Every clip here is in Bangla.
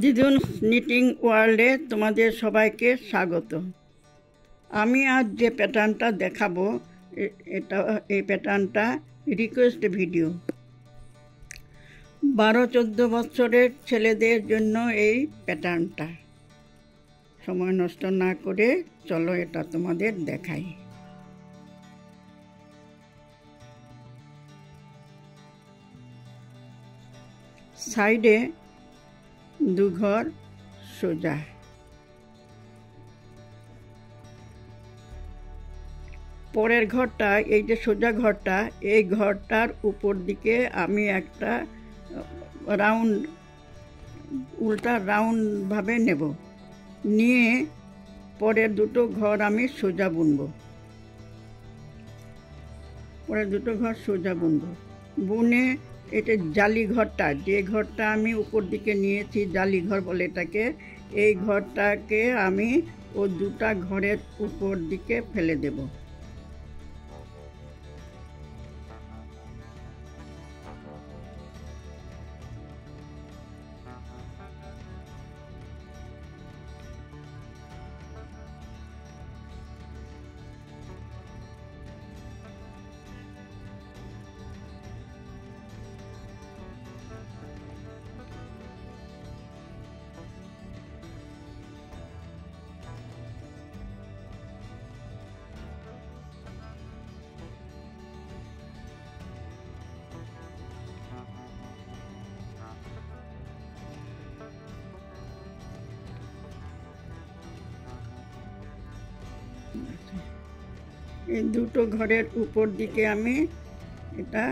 দিদুনস নিটিং ওয়ার্ল্ডে তোমাদের সবাইকে স্বাগত। আমি আজ যে প্যাটার্নটা দেখাবো এই প্যাটার্নটা রিকোয়েস্ট ভিডিও। 12-14 বছরের ছেলেদের জন্য এই প্যাটার্নটা। সময় নষ্ট না করে চলো এটা তোমাদের দেখাই। সাইডে 2 ঘর সোজা, পরের ঘরটা এই যে সোজা ঘরটা, এই ঘরটার উপর দিকে আমি একটা রাউন্ড উল্টা রাউন্ড ভাবে নেব, নিয়ে পরের দুটো ঘর আমি সোজা বুনবো। পরের দুটো ঘর সোজা বুনবো, বুনে এটা জালি ঘরটা, যে ঘরটা আমি উপর দিকে নিয়েছি জালি ঘর বলে এটাকে, এই ঘরটাকে আমি ও দুটা ঘরের উপর দিকে ফেলে দেব। এই দুটো ঘরের উপর দিকে আমি এটা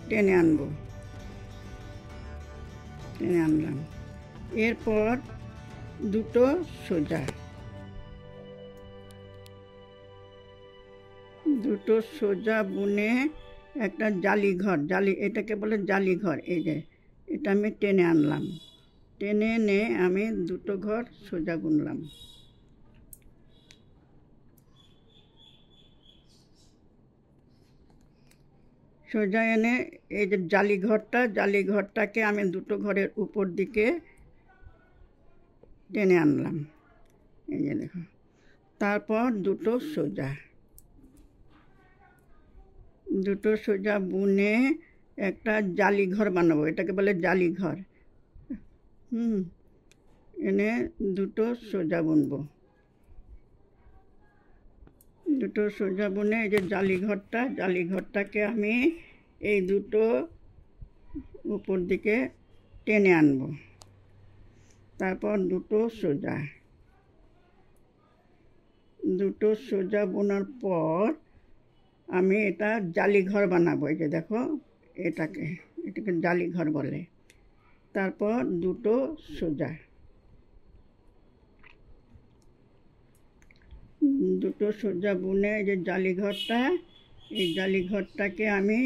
টেনে আনলাম। এরপর দুটো সোজা বুনে একটা জালি ঘর, এটাকে বলে জালি ঘর। এই যে এটা আমি টেনে আনলাম, টেনে এনে আমি দুটো ঘর সোজা বুনলাম। সোজা এনে এই যে জালি ঘরটাকে আমি দুটো ঘরের উপর দিকে টেনে আনলাম। এই যে দেখো, তারপর দুটো সোজা বুনে একটা জালি ঘর বানাবো, এটাকে বলে জালি ঘর। এনে দুটো সোজা বুনবো, দুটো সোজা বুনে এই যে জালি ঘরটাকে আমি এই দুটো উপর দিকে টেনে আনবো। তারপর দুটো সোজা বোনার পর আমি এটা জালি ঘর বানাবো। এই যে দেখো, এটাকে জালি ঘর বলে। তারপর দুটো সোজা বুনে এই যে এই জালি ঘরটাকে আমি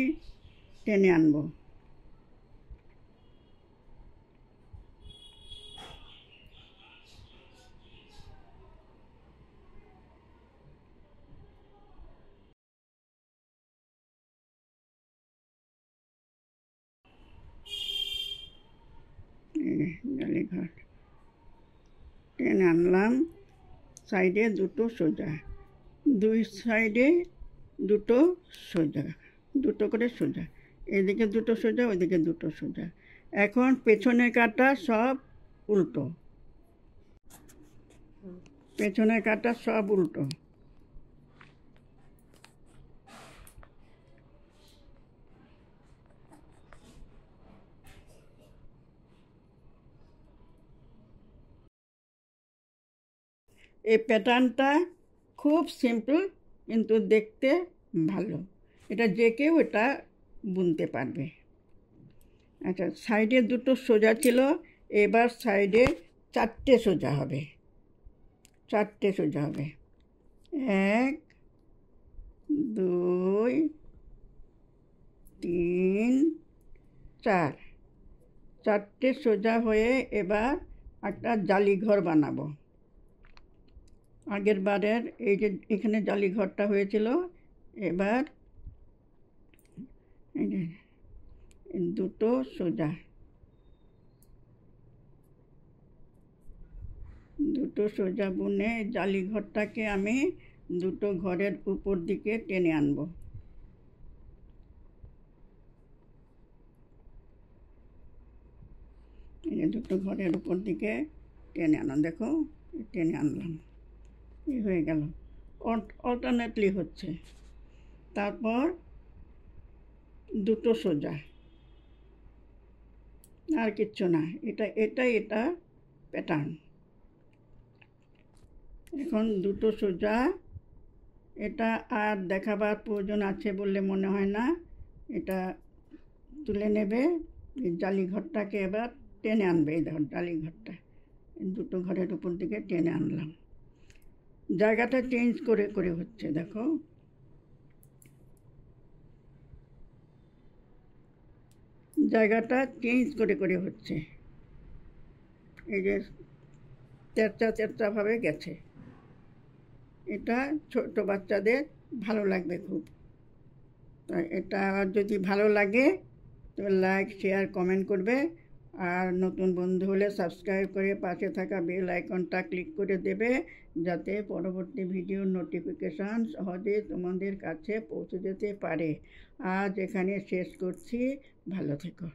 টেনে আনবো। জালি ঘর টেনে আনলাম, সাইডে দুটো সোজা, দুই সাইডে দুটো করে সোজা, এদিকে দুটো সোজা, ওইদিকে দুটো সোজা। এখন পেছনের কাটা সব উল্টো, এই প্যাটার্নটা খুব সিম্পল কিন্তু দেখতে ভালো, এটা যে কেউ এটা বুনতে পারবে। আচ্ছা, সাইডে দুটো সোজা ছিল, এবার সাইডে 4টে সোজা হবে। 1 2 3 4, 4টে সোজা হয়ে এবার একটা জালি ঘর বানাবো। আগের বারের এই যে এখানে জালি ঘরটা হয়েছিল, এবার এই যে দুটো সোজা, দুটো সোজা বুনে জালি ঘরটাকে আমি দুটো ঘরের উপর দিকে টেনে আনবো। এই দুটো ঘরের উপর দিকে টেনে আনো, দেখো টেনে আনলাম, এই হয়ে গেল। অল্টারনেটলি হচ্ছে। তারপর দুটো সোজা, আর কিচ্ছু না, এটা প্যাটার্ন। এখন দুটো সোজা, এটা আর দেখাবার প্রয়োজন আছে বলে মনে হয় না। এটা তুলে নেবে, জালি ঘরটাকে এবার টেনে আনবে। এই দেখো জালি ঘরটা দুটো ঘরের উপর দিকে টেনে আনলাম। জায়গাটা চেঞ্জ করে করে হচ্ছে, দেখো জায়গাটা চেঞ্জ করে করে হচ্ছে। এই যে চেরচাভাবে গেছে। এটা ছোট বাচ্চাদের ভালো লাগবে খুব। এটা যদি ভালো লাগে তবে লাইক, শেয়ার, কমেন্ট করবে। আর নতুন বন্ধু হলে সাবস্ক্রাইব করে পাশে থাকা বেল আইকনটা ক্লিক করে দেবে, যাতে পরবর্তী ভিডিওর নোটিফিকেশান সহজে তোমাদের কাছে পৌঁছে যেতে পারে। আজ এখানে শেষ করছি, ভালো থেকো।